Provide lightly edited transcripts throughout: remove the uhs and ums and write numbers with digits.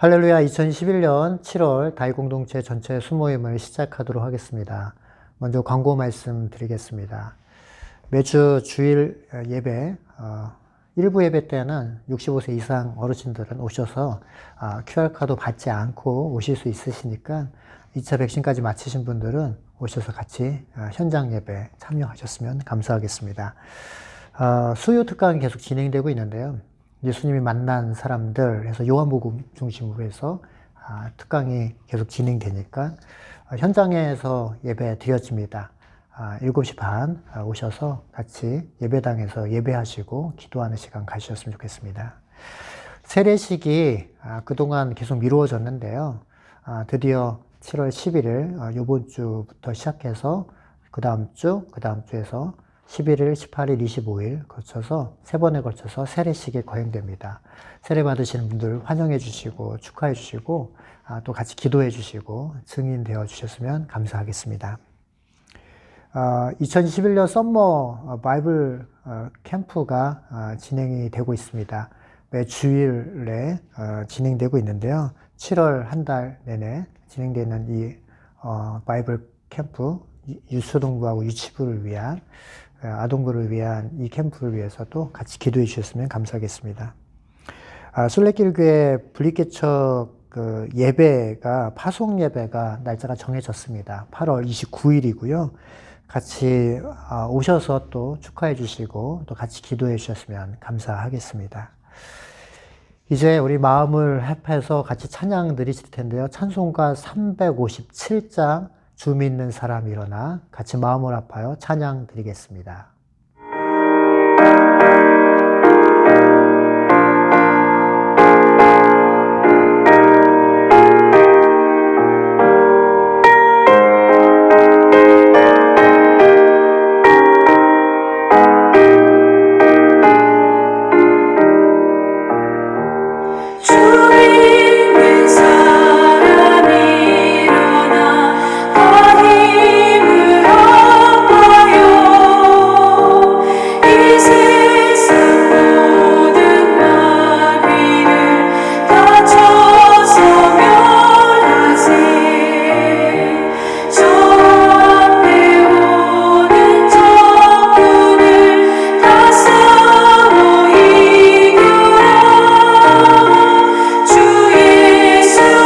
할렐루야. 2011년 7월 다윗공동체 전체 수모임을 시작하도록 하겠습니다. 먼저 광고 말씀 드리겠습니다. 매주 주일 예배, 일부 예배 때는 65세 이상 어르신들은 오셔서 QR카드 받지 않고 오실 수 있으시니까 2차 백신까지 마치신 분들은 오셔서 같이 현장 예배 참여하셨으면 감사하겠습니다. 수요 특강이 계속 진행되고 있는데요. 예수님이 만난 사람들 해서 요한복음 중심으로 해서 특강이 계속 진행되니까 현장에서 예배 드려집니다. 7시 반 오셔서 같이 예배당에서 예배하시고 기도하는 시간 가지셨으면 좋겠습니다. 세례식이 그동안 계속 미루어졌는데요. 드디어 7월 11일 이번 주부터 시작해서 그 다음 주에서 11일, 18일, 25일 거쳐서 3번에 걸쳐서 세례식이 거행됩니다. 세례 받으시는 분들 환영해 주시고 축하해 주시고 또 같이 기도해 주시고 증인 되어 주셨으면 감사하겠습니다. 2021년 썸머 바이블 캠프가 진행이 되고 있습니다. 매 주일에 진행되고 있는데요. 7월 한 달 내내 진행되는 이 바이블 캠프, 유초등부하고 유치부를 위한 아동부를 위한 이 캠프를 위해서도 같이 기도해 주셨으면 감사하겠습니다. 순례길교회 분리개척 예배가 파송 예배가 날짜가 정해졌습니다. 8월 29일이고요. 같이 오셔서 또 축하해 주시고 또 같이 기도해 주셨으면 감사하겠습니다. 이제 우리 마음을 합해서 같이 찬양 드리실 텐데요. 찬송가 357장 주 믿는 사람 일어나 같이 마음을 합하여 찬양 드리겠습니다. 주 예수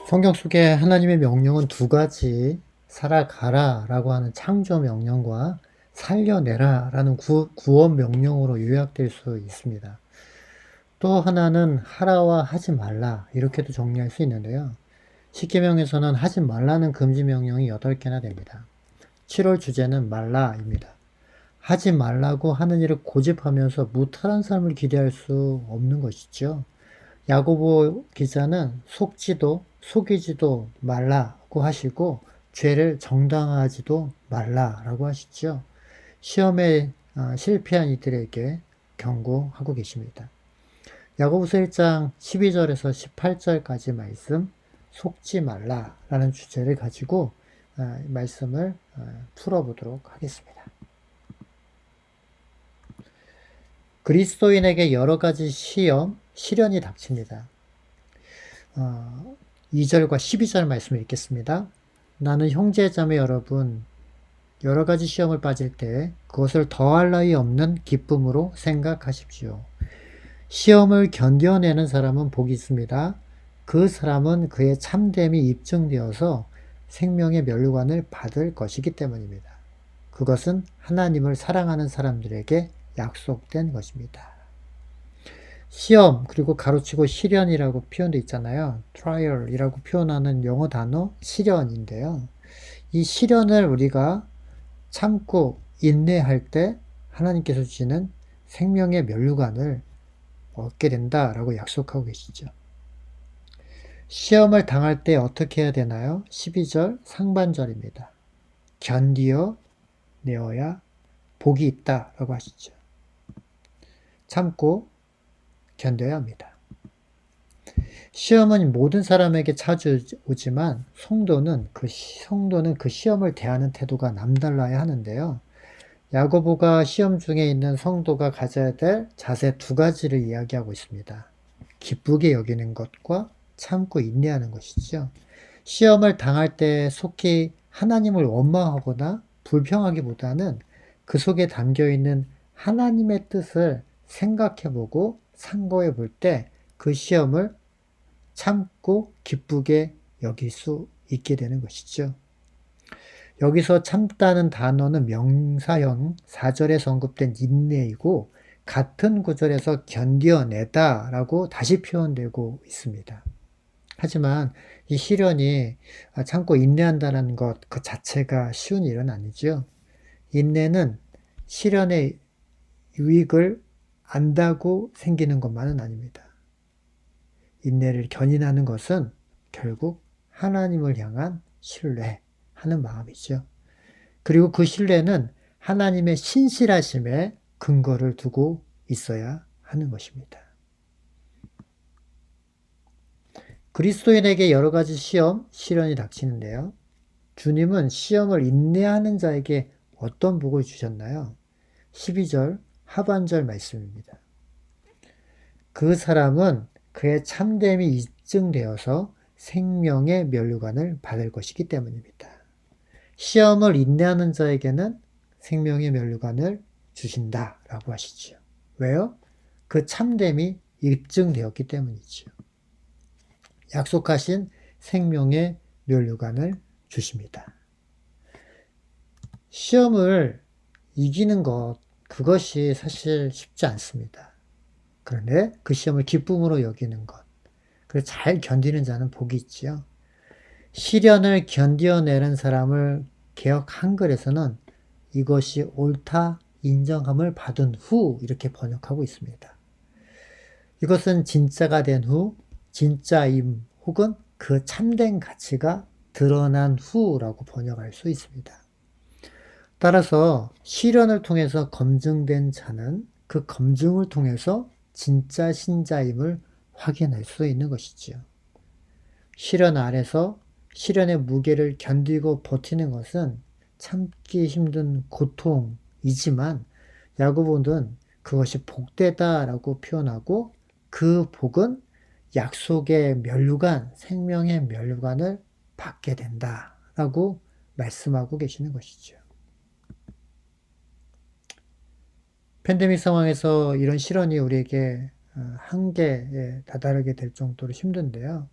성경 속에 하나님의 명령은 두 가지, 살아가라 라고 하는 창조 명령과 살려내라 라는 구원 명령으로 요약될 수 있습니다. 또 하나는 하라와 하지 말라 이렇게도 정리할 수 있는데요. 십계명에서는 하지 말라는 금지 명령이 8개나 됩니다. 7월 주제는 말라입니다. 하지 말라고 하는 일을 고집하면서 무탈한 삶을 기대할 수 없는 것이죠. 야고보 기자는 속이지도 말라고 하시고 죄를 정당화하지도 말라라고 하시죠. 시험에 실패한 이들에게 경고하고 계십니다. 야고보서 1장 12절에서 18절까지 말씀 속지 말라라는 주제를 가지고 말씀을 풀어보도록 하겠습니다. 그리스도인에게 여러 가지 시련이 닥칩니다. 2절과 12절 말씀을 읽겠습니다. 나는 형제자매 여러분, 여러 가지 시험을 빠질 때 그것을 더할 나위 없는 기쁨으로 생각하십시오. 시험을 견뎌내는 사람은 복이 있습니다. 그 사람은 그의 참됨이 입증되어서 생명의 면류관을 받을 것이기 때문입니다. 그것은 하나님을 사랑하는 사람들에게 약속된 것입니다. 시험, 그리고 가로치고 시련이라고 표현되어 있잖아요. trial이라고 표현하는 영어 단어 시련인데요. 이 시련을 우리가 참고 인내할 때 하나님께서 주시는 생명의 면류관을 얻게 된다라고 약속하고 계시죠. 시험을 당할 때 어떻게 해야 되나요? 12절 상반절입니다. 견디어 내어야 복이 있다라고 하시죠. 참고 견뎌야 합니다. 시험은 모든 사람에게 찾아오지만 성도는 그 시험을 대하는 태도가 남달라야 하는데요. 야고보가 시험 중에 있는 성도가 가져야 될 자세 2가지를 이야기하고 있습니다. 기쁘게 여기는 것과 참고 인내하는 것이죠. 시험을 당할 때 속히 하나님을 원망하거나 불평하기보다는 그 속에 담겨있는 하나님의 뜻을 생각해보고 상고해 볼 때 그 시험을 참고 기쁘게 여길 수 있게 되는 것이죠. 여기서 참다는 단어는 명사형 4절에 언급된 인내이고 같은 구절에서 견뎌내다 라고 다시 표현되고 있습니다. 하지만 이 시련이 참고 인내한다는 것 그 자체가 쉬운 일은 아니죠. 인내는 시련의 유익을 안다고 생기는 것만은 아닙니다. 인내를 견인하는 것은 결국 하나님을 향한 신뢰하는 마음이죠. 그리고 그 신뢰는 하나님의 신실하심에 근거를 두고 있어야 하는 것입니다. 그리스도인에게 여러 가지 시련이 닥치는데요. 주님은 시험을 인내하는 자에게 어떤 복을 주셨나요? 12절 하반절 말씀입니다. 그 사람은 그의 참됨이 입증되어서 생명의 면류관을 받을 것이기 때문입니다. 시험을 인내하는 자에게는 생명의 면류관을 주신다라고 하시죠. 왜요? 그 참됨이 입증되었기 때문이죠. 약속하신 생명의 면류관을 주십니다. 시험을 이기는 것, 그것이 사실 쉽지 않습니다. 그런데 그 시험을 기쁨으로 여기는 것, 그래서 잘 견디는 자는 복이 있지요. 시련을 견뎌내는 사람을 개역 한글에서는 이것이 옳다 인정함을 받은 후 이렇게 번역하고 있습니다. 이것은 진짜가 된 후, 진짜임 혹은 그 참된 가치가 드러난 후라고 번역할 수 있습니다. 따라서 시련을 통해서 검증된 자는 그 검증을 통해서 진짜 신자임을 확인할 수 있는 것이지요. 시련 아래서 시련의 무게를 견디고 버티는 것은 참기 힘든 고통이지만 야고보는 그것이 복되다라고 표현하고 그 복은 약속의 면류관, 생명의 면류관을 받게 된다라고 말씀하고 계시는 것이죠. 팬데믹 상황에서 이런 시련이 우리에게 한계에 다다르게 될 정도로 힘든데요.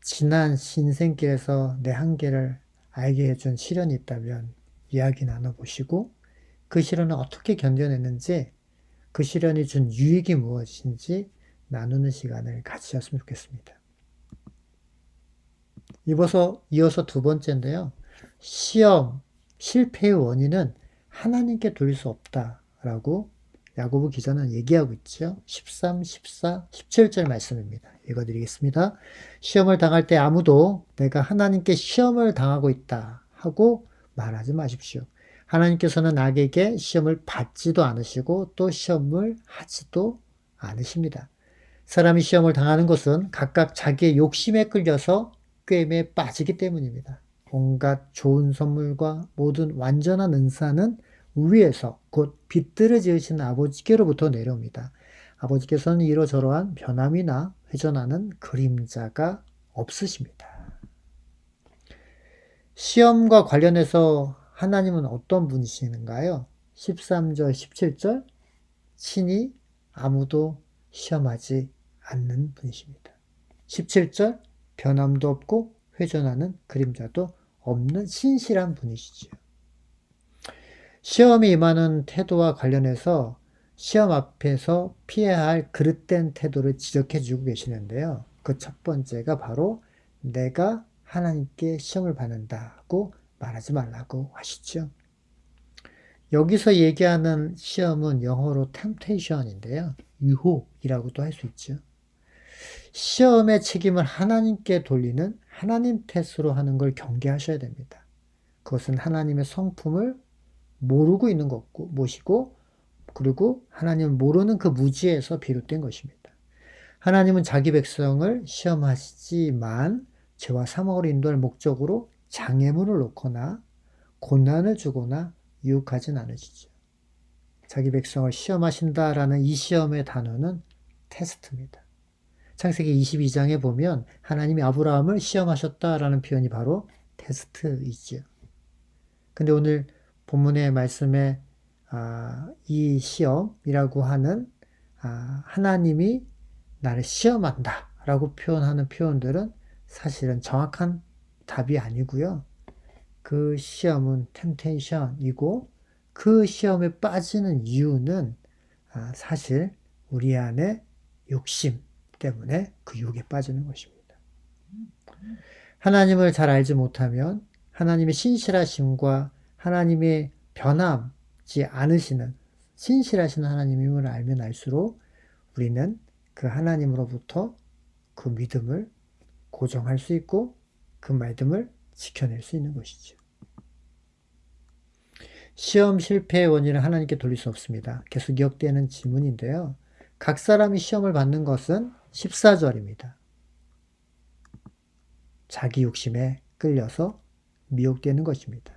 지난 신생길에서 내 한계를 알게 해준 시련이 있다면 이야기 나눠보시고 그 시련을 어떻게 견뎌냈는지 그 시련이 준 유익이 무엇인지 나누는 시간을 가지셨으면 좋겠습니다. 이어서 두 번째인데요. 시험 실패의 원인은 하나님께 돌릴 수 없다라고 야고보 기자는 얘기하고 있죠. 13, 14, 17절 말씀입니다. 읽어드리겠습니다. 시험을 당할 때 아무도 내가 하나님께 시험을 당하고 있다 하고 말하지 마십시오. 하나님께서는 악에게 시험을 받지도 않으시고 또 시험을 하지도 않으십니다. 사람이 시험을 당하는 것은 각각 자기의 욕심에 끌려서 꾀임에 빠지기 때문입니다. 온갖 좋은 선물과 모든 완전한 은사는 위에서 곧 빛들을 지으신 아버지께로부터 내려옵니다. 아버지께서는 이러저러한 변함이나 회전하는 그림자가 없으십니다. 시험과 관련해서 하나님은 어떤 분이신가요? 13절, 17절 친히 아무도 시험하지 않는 분이십니다. 17절 변함도 없고 회전하는 그림자도 없는 신실한 분이시지요. 시험이 임하는 태도와 관련해서 시험 앞에서 피해야 할 그릇된 태도를 지적해 주고 계시는데요. 그 첫 번째가 바로 내가 하나님께 시험을 받는다고 말하지 말라고 하시죠. 여기서 얘기하는 시험은 영어로 temptation인데요. 유혹이라고도 할 수 있죠. 시험의 책임을 하나님께 돌리는 하나님 탓으로 하는 걸 경계하셔야 됩니다. 그것은 하나님의 성품을 모르고 있는 것이고 그리고 하나님을 모르는 그 무지에서 비롯된 것입니다. 하나님은 자기 백성을 시험하시지만 죄와 사망으로 인도할 목적으로 장애물을 놓거나 고난을 주거나 유혹하진 않으시죠. 자기 백성을 시험하신다라는 이 시험의 단어는 테스트입니다. 창세기 22장에 보면 하나님이 아브라함을 시험하셨다라는 표현이 바로 테스트이지요. 근데 오늘 본문의 말씀에 이 시험이라고 하는 하나님이 나를 시험한다 라고 표현하는 표현들은 사실은 정확한 답이 아니고요. 그 시험은 템테이션이고 그 시험에 빠지는 이유는 사실 우리 안에 욕심 때문에 그 유혹에 빠지는 것입니다. 하나님을 잘 알지 못하면 하나님의 신실하심과 하나님의 변함지 않으시는 신실하신 하나님임을 알면 알수록 우리는 그 하나님으로부터 그 믿음을 고정할 수 있고 그 믿음을 지켜낼 수 있는 것이죠. 시험 실패의 원인은 하나님께 돌릴 수 없습니다. 계속 기억되는 지문인데요. 각 사람이 시험을 받는 것은 14절입니다. 자기 욕심에 끌려서 미혹되는 것입니다.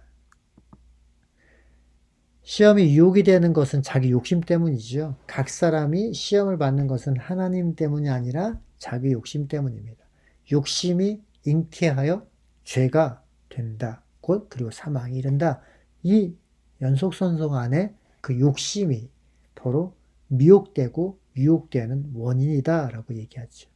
시험이 유혹이 되는 것은 자기 욕심 때문이죠. 각 사람이 시험을 받는 것은 하나님 때문이 아니라 자기 욕심 때문입니다. 욕심이 잉태하여 죄가 된다. 곧 그리고 사망이 이른다. 이 연속선상 안에 그 욕심이 바로 미혹되고 유혹되는 원인이다 라고 얘기하죠.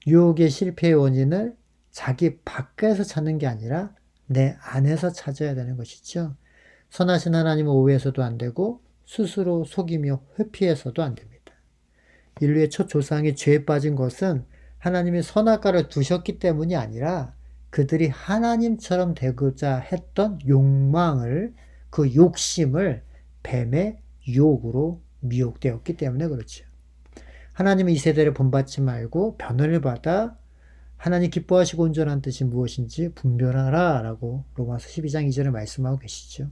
유혹의 실패의 원인을 자기 밖에서 찾는 게 아니라 내 안에서 찾아야 되는 것이죠. 선하신 하나님을 오해해서도 안 되고 스스로 속이며 회피해서도 안 됩니다. 인류의 첫 조상이 죄에 빠진 것은 하나님이 선악과를 두셨기 때문이 아니라 그들이 하나님처럼 되고자 했던 욕망을 그 욕심을 뱀의 유혹으로 미혹되었기 때문에 그렇죠. 하나님은 이 세대를 본받지 말고 변화를 받아 하나님 기뻐하시고 온전한 뜻이 무엇인지 분별하라 라고 로마서 12장 2절에 말씀하고 계시죠.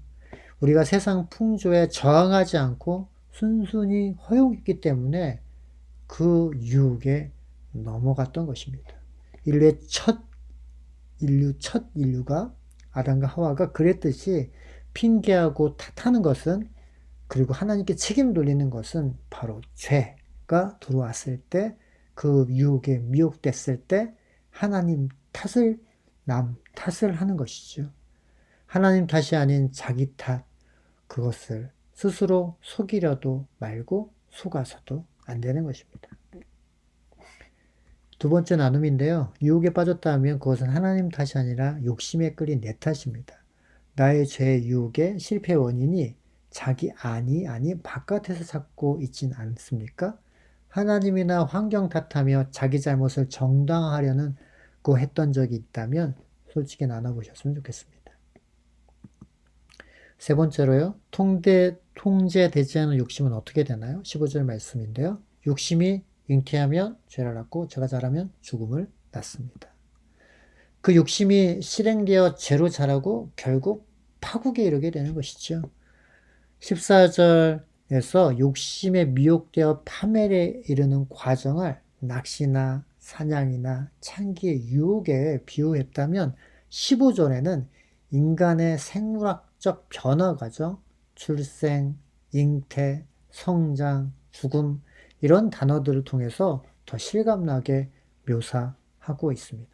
우리가 세상 풍조에 저항하지 않고 순순히 허용했기 때문에 그 유혹에 넘어갔던 것입니다. 인류의 첫 인류가 아담과 하와가 그랬듯이 핑계하고 탓하는 것은 그리고 하나님께 책임 돌리는 것은 바로 죄가 들어왔을 때 그 유혹에 미혹됐을 때 하나님 탓을 남 탓을 하는 것이죠. 하나님 탓이 아닌 자기 탓 그것을 스스로 속이려도 말고 속아서도 안 되는 것입니다. 두 번째 나눔인데요. 유혹에 빠졌다 하면 그것은 하나님 탓이 아니라 욕심에 끌린 내 탓입니다. 나의 죄의 유혹의 실패 원인이 자기 안이 아닌 바깥에서 찾고 있진 않습니까? 하나님이나 환경 탓하며 자기 잘못을 정당화하려는 거 했던 적이 있다면 솔직히 나눠보셨으면 좋겠습니다. 세 번째로요. 통제되지 않은 욕심은 어떻게 되나요? 15절 말씀인데요. 욕심이 잉태하면 죄를 낳고 죄가 자라면 죽음을 낳습니다. 그 욕심이 실행되어 죄로 자라고 결국 파국에 이르게 되는 것이죠. 14절에서 욕심에 미혹되어 파멸에 이르는 과정을 낚시나 사냥이나 창기의 유혹에 비유했다면 15절에는 인간의 생물학적 변화 과정, 출생, 잉태, 성장, 죽음 이런 단어들을 통해서 더 실감나게 묘사하고 있습니다.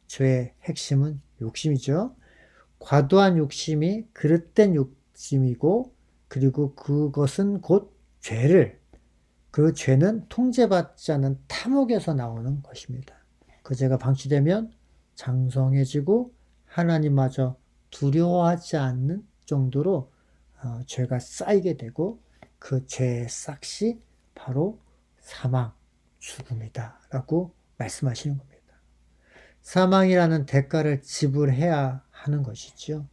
죄의 핵심은 욕심이죠. 과도한 욕심이 그릇된 욕심이고 그리고 그것은 곧 그 죄는 통제받지 않은 탐욕에서 나오는 것입니다. 그 죄가 방치되면 장성해지고 하나님마저 두려워하지 않는 정도로 죄가 쌓이게 되고 그 죄의 싹이 바로 사망, 죽음이다 라고 말씀하시는 겁니다. 사망이라는 대가를 지불해야 하는 것이죠.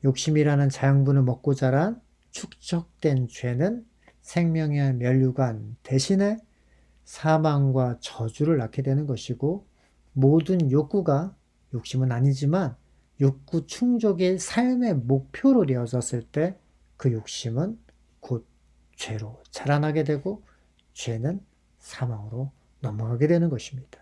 욕심이라는 자양분을 먹고 자란 축적된 죄는 생명의 면류관 대신에 사망과 저주를 낳게 되는 것이고 모든 욕구가 욕심은 아니지만 욕구 충족이 삶의 목표로 되어졌을 때 그 욕심은 곧 죄로 자라나게 되고 죄는 사망으로 넘어가게 되는 것입니다.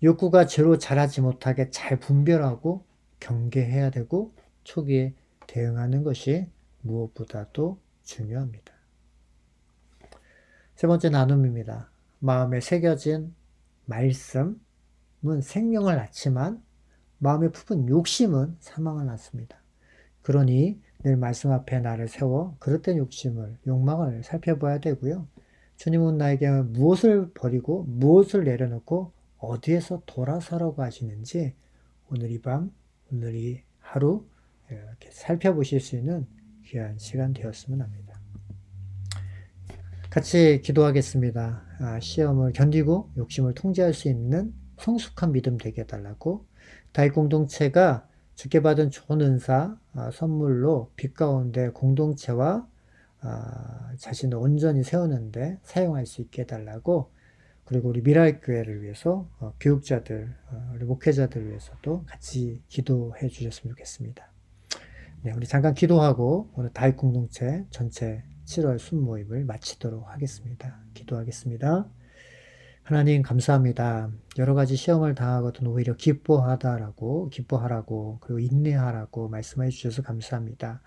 욕구가 죄로 자라지 못하게 잘 분별하고 경계해야 되고 초기에 대응하는 것이 무엇보다도 중요합니다. 세 번째 나눔입니다. 마음에 새겨진 말씀은 생명을 낳지만 마음에 품은 욕심은 사망을 낳습니다. 그러니 늘 말씀 앞에 나를 세워 그릇된 욕망을 살펴봐야 되고요. 주님은 나에게 무엇을 버리고 무엇을 내려놓고 어디에서 돌아서라고 하시는지 오늘 이 밤, 오늘 이 하루 이렇게 살펴보실 수 있는 귀한 시간 되었으면 합니다. 같이 기도하겠습니다. 시험을 견디고 욕심을 통제할 수 있는 성숙한 믿음 되게 해달라고 다윗 공동체가 주께 받은 좋은 은사, 선물로 빛 가운데 공동체와 자신을 온전히 세우는데 사용할 수 있게 해달라고 그리고 우리 미랄교회를 위해서 교육자들, 우리 목회자들을 위해서도 같이 기도해 주셨으면 좋겠습니다. 네, 우리 잠깐 기도하고 오늘 다윗 공동체 전체 7월 순모임을 마치도록 하겠습니다. 기도하겠습니다. 하나님 감사합니다. 여러 가지 시험을 당하거든 오히려 기뻐하라고 그리고 인내하라고 말씀해 주셔서 감사합니다.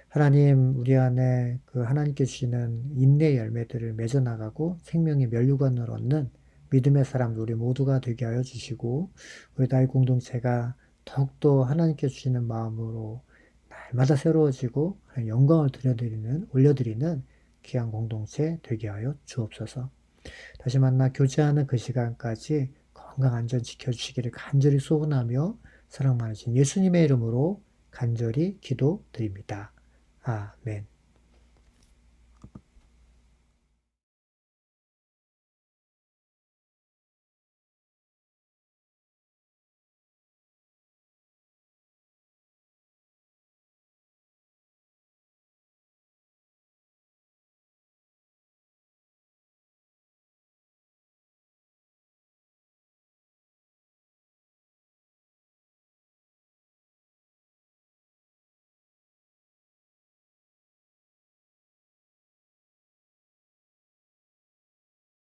하나님 우리 안에 그 하나님께 주시는 인내 열매들을 맺어 나가고 생명의 면류관을 얻는 믿음의 사람 우리 모두가 되게 하여 주시고 우리 다윗 공동체가 더욱더 하나님께 주시는 마음으로 날마다 새로워지고 영광을 올려드리는 귀한 공동체 되게 하여 주옵소서. 다시 만나 교제하는 그 시간까지 건강 안전 지켜주시기를 간절히 소원하며 사랑 많으신 예수님의 이름으로 간절히 기도드립니다. 아멘.